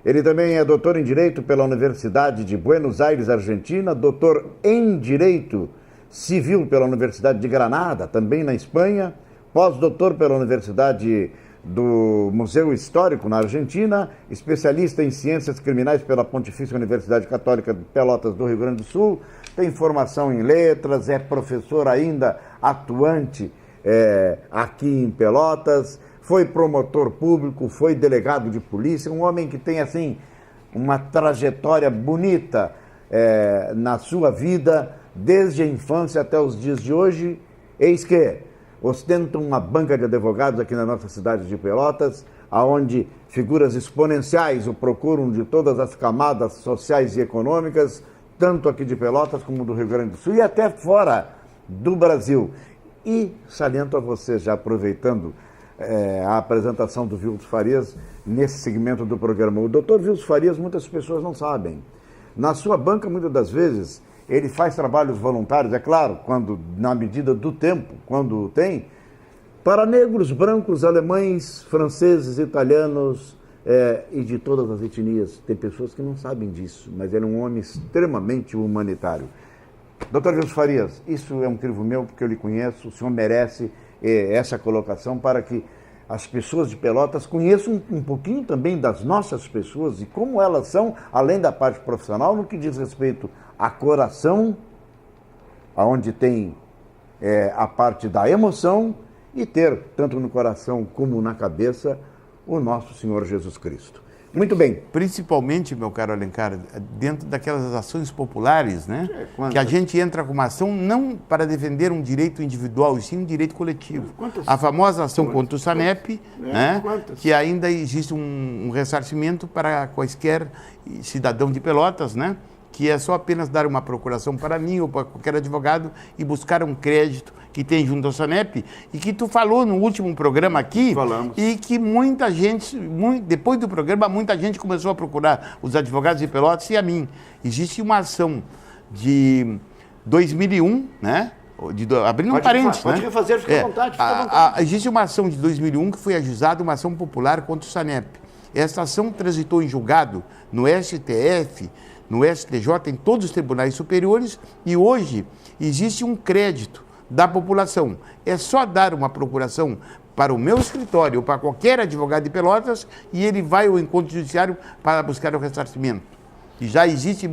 Ele também é doutor em Direito pela Universidade de Buenos Aires, Argentina, doutor em Direito Civil pela Universidade de Granada, também na Espanha, pós-doutor pela Universidade do Museu Histórico, na Argentina, especialista em Ciências Criminais pela Pontifícia Universidade Católica de Pelotas do Rio Grande do Sul, tem formação em letras, é professor ainda atuante aqui em Pelotas, foi promotor público, foi delegado de polícia, um homem que tem, assim, uma trajetória bonita na sua vida, desde a infância até os dias de hoje. Eis que ostenta uma banca de advogados aqui na nossa cidade de Pelotas, aonde figuras exponenciais o procuram de todas as camadas sociais e econômicas, tanto aqui de Pelotas como do Rio Grande do Sul e até fora do Brasil. E saliento a você, já aproveitando a apresentação do Wilson Farias nesse segmento do programa. O doutor Wilson Farias, muitas pessoas não sabem. Na sua banca, muitas das vezes, ele faz trabalhos voluntários, é claro, quando, na medida do tempo, quando tem, para negros, brancos, alemães, franceses, italianos e de todas as etnias. Tem pessoas que não sabem disso, mas ele é um homem extremamente humanitário. Doutor Wilson Farias, isso é um crivo meu, porque eu lhe conheço, o senhor merece essa colocação para que as pessoas de Pelotas conheçam um pouquinho também das nossas pessoas e como elas são, além da parte profissional, no que diz respeito a coração, onde tem a parte da emoção, e ter, tanto no coração como na cabeça, o nosso Senhor Jesus Cristo. Muito bem. Principalmente, meu caro Alencar, dentro daquelas ações populares, né? Que a gente entra com uma ação não para defender um direito individual, e sim um direito coletivo. A famosa ação contra o SANEP, né? Que ainda existe um ressarcimento para quaisquer cidadão de Pelotas, né? Que é só apenas dar uma procuração para mim ou para qualquer advogado e buscar um crédito que tem junto ao SANEP, e que tu falou no último programa aqui. Falamos. E que muita gente, depois do programa, muita gente começou a procurar os advogados de Pelotas e a mim. Existe uma ação de 2001, né? Abrindo um parênteses, pode refazer, fica à vontade. Existe uma ação de 2001 que foi ajuizada, uma ação popular contra o SANEP. Essa ação transitou em julgado no STF, no STJ, em todos os tribunais superiores, e hoje existe um crédito da população. É só dar uma procuração para o meu escritório ou para qualquer advogado de Pelotas e ele vai ao encontro judiciário para buscar o ressarcimento. E já existem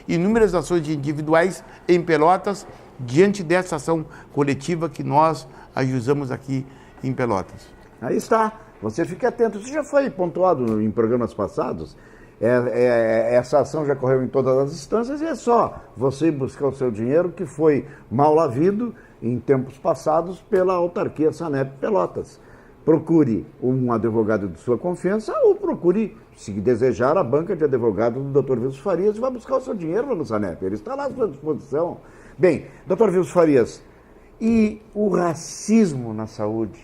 inúmeras ações individuais em Pelotas diante dessa ação coletiva que nós ajuizamos aqui em Pelotas. Aí está. Você fique atento. Isso já foi pontuado em programas passados. Essa ação já correu em todas as instâncias e é só você buscar o seu dinheiro que foi mal havido em tempos passados pela autarquia SANEP Pelotas. Procure um advogado de sua confiança ou procure, se desejar, a banca de advogado do Dr. Wilson Farias e vai buscar o seu dinheiro lá no SANEP. Ele está lá à sua disposição. Bem, Dr. Wilson Farias, e o racismo na saúde?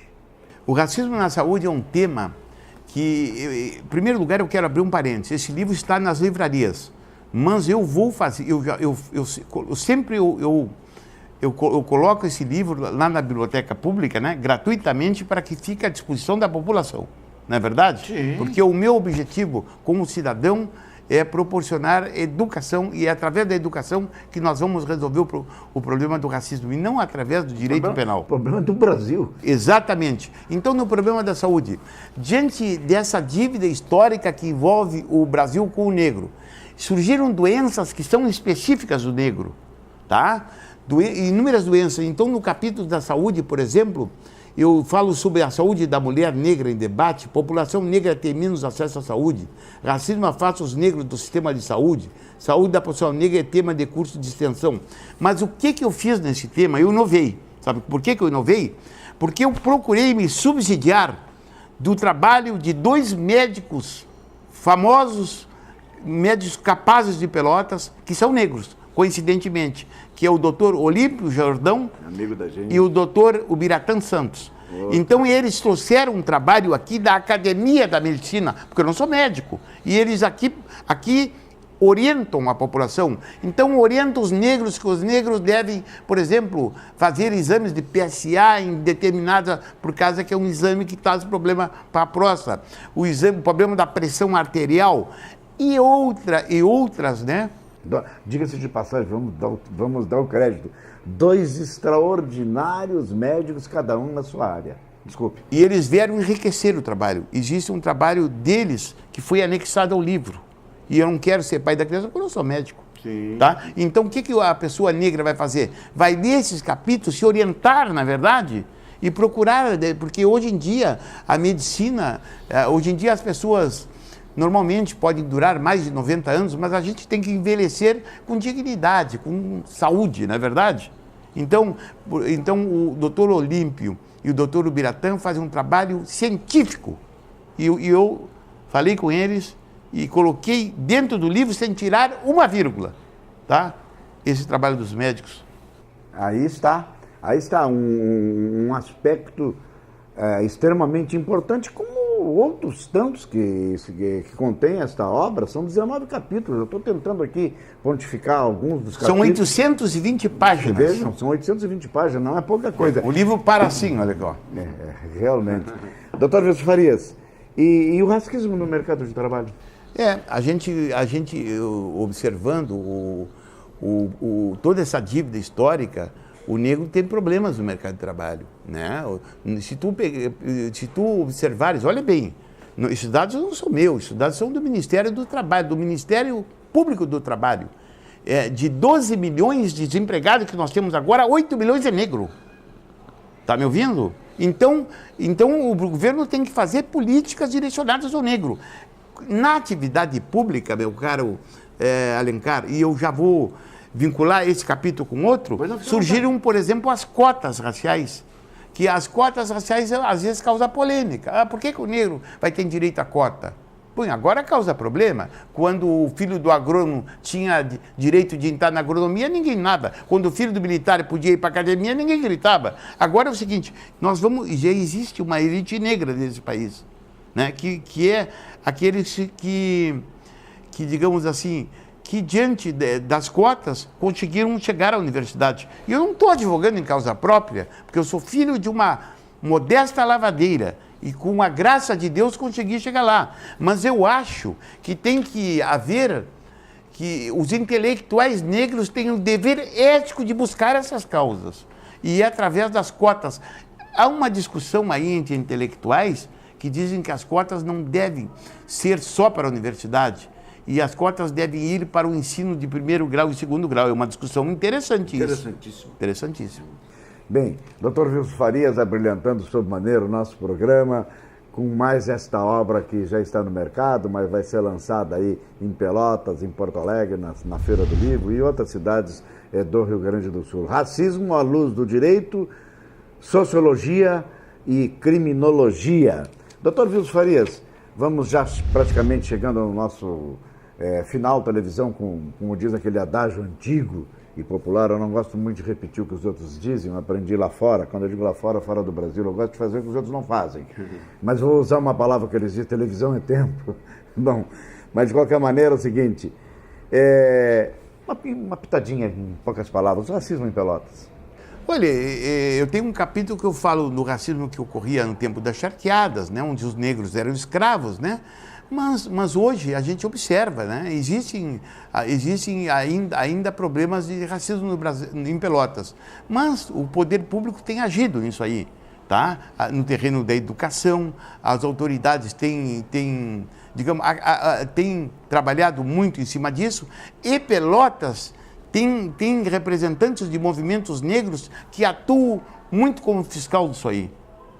O racismo na saúde é um tema que, em primeiro lugar, eu quero abrir um parênteses. Esse livro está nas livrarias, mas eu vou fazer, eu coloco esse livro lá na biblioteca pública, né, gratuitamente, para que fique à disposição da população, não é verdade? Sim. Porque o meu objetivo como cidadão é proporcionar educação, e é através da educação que nós vamos resolver o problema do racismo, e não através do direito penal. O problema é do Brasil. Exatamente. Então, no problema da saúde, diante dessa dívida histórica que envolve o Brasil com o negro, surgiram doenças que são específicas do negro, tá? Inúmeras doenças. Então, no capítulo da saúde, por exemplo, eu falo sobre a saúde da mulher negra em debate. População negra tem menos acesso à saúde. Racismo afasta os negros do sistema de saúde. Saúde da população negra é tema de curso de extensão. Mas o que eu fiz nesse tema? Eu inovei. Sabe por que eu inovei? Porque eu procurei me subsidiar do trabalho de 2 médicos famosos, médicos capazes de Pelotas, que são negros, coincidentemente, que é o doutor Olímpio Jordão, amigo da gente, e o doutor Ubiratã Santos. Então, eles trouxeram um trabalho aqui da Academia da Medicina, porque eu não sou médico, e eles aqui orientam a população. Então, orientam os negros que os negros devem, por exemplo, fazer exames de PSA em determinada, por causa que é um exame que traz problema para a próstata, o problema da pressão arterial e outras, né? Diga-se de passagem, vamos dar o crédito. 2 extraordinários médicos, cada um na sua área. Desculpe. E eles vieram enriquecer o trabalho. Existe um trabalho deles que foi anexado ao livro. E eu não quero ser pai da criança porque eu não sou médico. Sim. Tá? Então, o que a pessoa negra vai fazer? Vai ler esses capítulos, se orientar, na verdade, e procurar, porque hoje em dia a medicina, hoje em dia as pessoas normalmente podem durar mais de 90 anos, mas a gente tem que envelhecer com dignidade, com saúde, não é verdade? Então o doutor Olímpio e o doutor Ubiratã fazem um trabalho científico. E eu falei com eles e coloquei dentro do livro sem tirar uma vírgula, tá? Esse trabalho dos médicos. Aí está um aspecto extremamente importante, como outros tantos que contém esta obra. São 19 capítulos. Eu estou tentando aqui pontificar alguns dos capítulos. São 820 páginas. Vejam, são 820 páginas, não é pouca coisa. O livro para assim, olha aqui, ó. Realmente. Doutor Wilson Farias, e o racismo no mercado de trabalho? A gente observando toda essa dívida histórica, o negro tem problemas no mercado de trabalho, né? Se tu observares, olha bem, esses dados não são meus, esses dados são do Ministério do Trabalho, do Ministério Público do Trabalho. De 12 milhões de desempregados que nós temos agora, 8 milhões é negro. Está me ouvindo? Então o governo tem que fazer políticas direcionadas ao negro. Na atividade pública, meu caro Alencar, e eu já vou vincular esse capítulo com outro, surgiram, por exemplo, as cotas raciais, que as cotas raciais às vezes causam polêmica. Por que o negro vai ter direito à cota? Bom, agora causa problema. Quando o filho do agrônomo tinha direito de entrar na agronomia, ninguém nada. Quando o filho do militar podia ir para a academia, ninguém gritava. Agora é o seguinte, já existe uma elite negra nesse país, né? Que é aqueles que, digamos assim, que diante das cotas conseguiram chegar à universidade. E eu não estou advogando em causa própria, porque eu sou filho de uma modesta lavadeira e com a graça de Deus consegui chegar lá. Mas eu acho que tem que haver, que os intelectuais negros têm o dever ético de buscar essas causas. E através das cotas. Há uma discussão aí entre intelectuais que dizem que as cotas não devem ser só para a universidade, e as cotas devem ir para o ensino de 1º grau e 2º grau. É uma discussão interessante isso. Interessantíssimo. Bem, doutor Wilson Farias abrilhantando sobremaneira o nosso programa, com mais esta obra que já está no mercado, mas vai ser lançada aí em Pelotas, em Porto Alegre, na Feira do Livro e outras cidades do Rio Grande do Sul. Racismo à luz do direito, sociologia e criminologia. Doutor Wilson Farias, vamos já praticamente chegando no nosso final televisão, como diz aquele adágio antigo, e popular, eu não gosto muito de repetir o que os outros dizem, eu aprendi lá fora, quando eu digo lá fora, fora do Brasil, eu gosto de fazer o que os outros não fazem. Mas vou usar uma palavra que eles dizem, televisão é tempo. Bom, mas de qualquer maneira é o seguinte, uma pitadinha em poucas palavras, o racismo em Pelotas. Olha, eu tenho um capítulo que eu falo do racismo que ocorria no tempo das charqueadas, né, onde os negros eram escravos, né? Mas hoje a gente observa, né? Existem ainda problemas de racismo no Brasil, em Pelotas. Mas o poder público tem agido nisso aí, tá? No terreno da educação, as autoridades têm trabalhado muito em cima disso, e Pelotas tem representantes de movimentos negros que atuam muito como fiscal disso aí.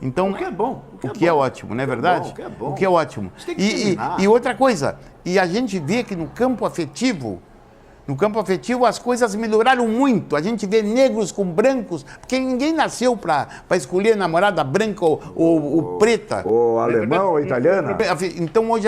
Então, o que é bom. O que é ótimo, não é verdade? O que é bom. O que é ótimo. E outra coisa, e a gente vê que no campo afetivo as coisas melhoraram muito. A gente vê negros com brancos, porque ninguém nasceu para escolher namorada branca ou preta. Ou alemã ou italiana. Então hoje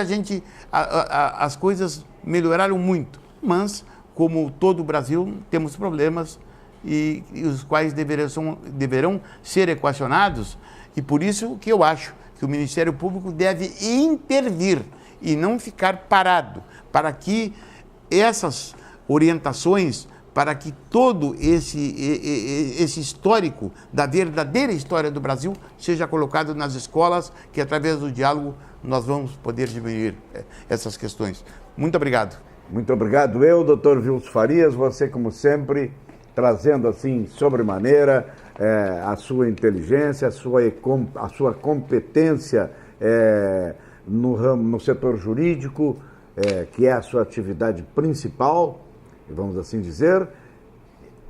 as coisas melhoraram muito. Mas, como todo o Brasil, temos problemas e os quais deverão ser equacionados. E por isso que eu acho que o Ministério Público deve intervir e não ficar parado, para que essas orientações, para que todo esse histórico da verdadeira história do Brasil seja colocado nas escolas, que através do diálogo nós vamos poder diminuir essas questões. Muito obrigado. Muito obrigado. Eu, Dr. Vilso Farias, você como sempre, trazendo assim, sobremaneira, a sua inteligência, a sua competência no setor jurídico, que é a sua atividade principal, vamos assim dizer,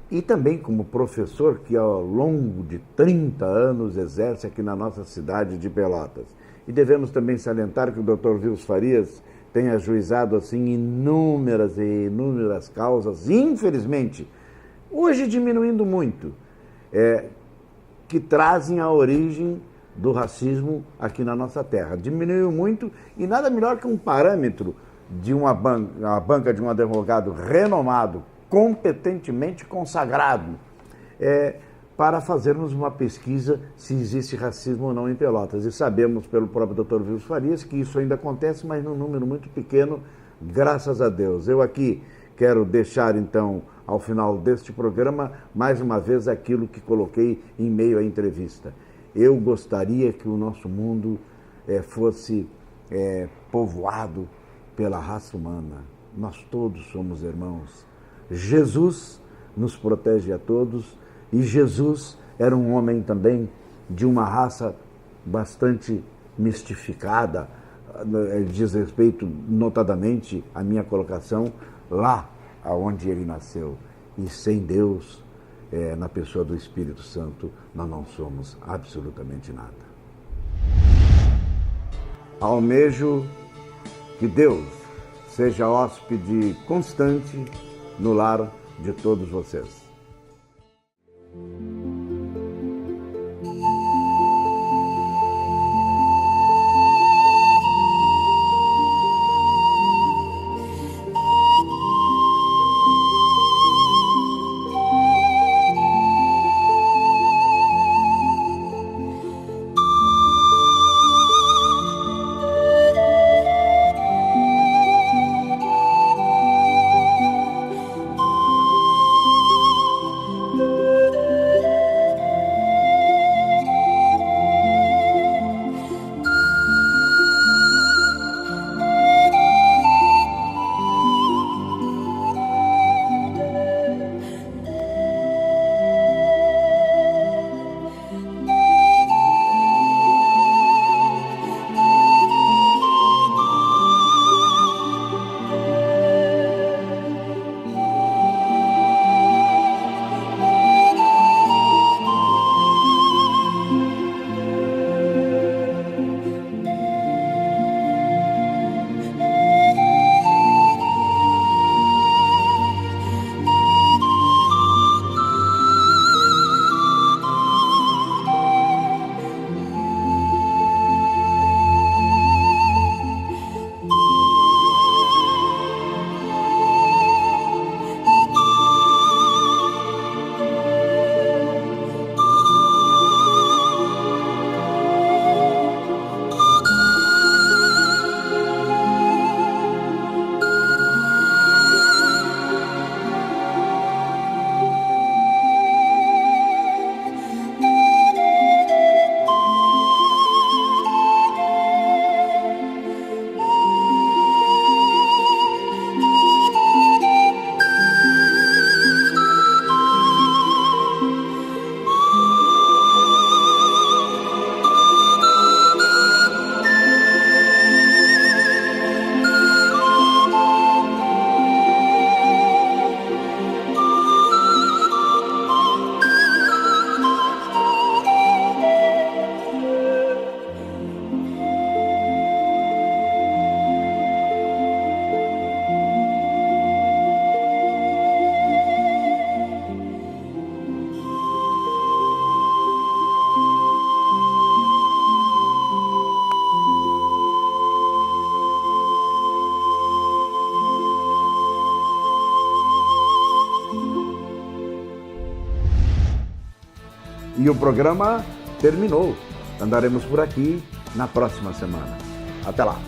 e também como professor que ao longo de 30 anos exerce aqui na nossa cidade de Pelotas. E devemos também salientar que o Dr. Vilso Farias tem ajuizado assim inúmeras e inúmeras causas, infelizmente, hoje diminuindo muito, que trazem a origem do racismo aqui na nossa terra. Diminuiu muito e nada melhor que um parâmetro de uma banca de um advogado renomado, competentemente consagrado, para fazermos uma pesquisa se existe racismo ou não em Pelotas. E sabemos pelo próprio Dr. Vilso Farias que isso ainda acontece, mas num número muito pequeno, graças a Deus. Eu aqui quero deixar, então, ao final deste programa, mais uma vez aquilo que coloquei em meio à entrevista. Eu gostaria que o nosso mundo fosse povoado pela raça humana. Nós todos somos irmãos. Jesus nos protege a todos e Jesus era um homem também de uma raça bastante mistificada, diz respeito notadamente à minha colocação lá aonde ele nasceu. E sem Deus, na pessoa do Espírito Santo, nós não somos absolutamente nada. Almejo que Deus seja hóspede constante no lar de todos vocês. E o programa terminou. Andaremos por aqui na próxima semana. Até lá.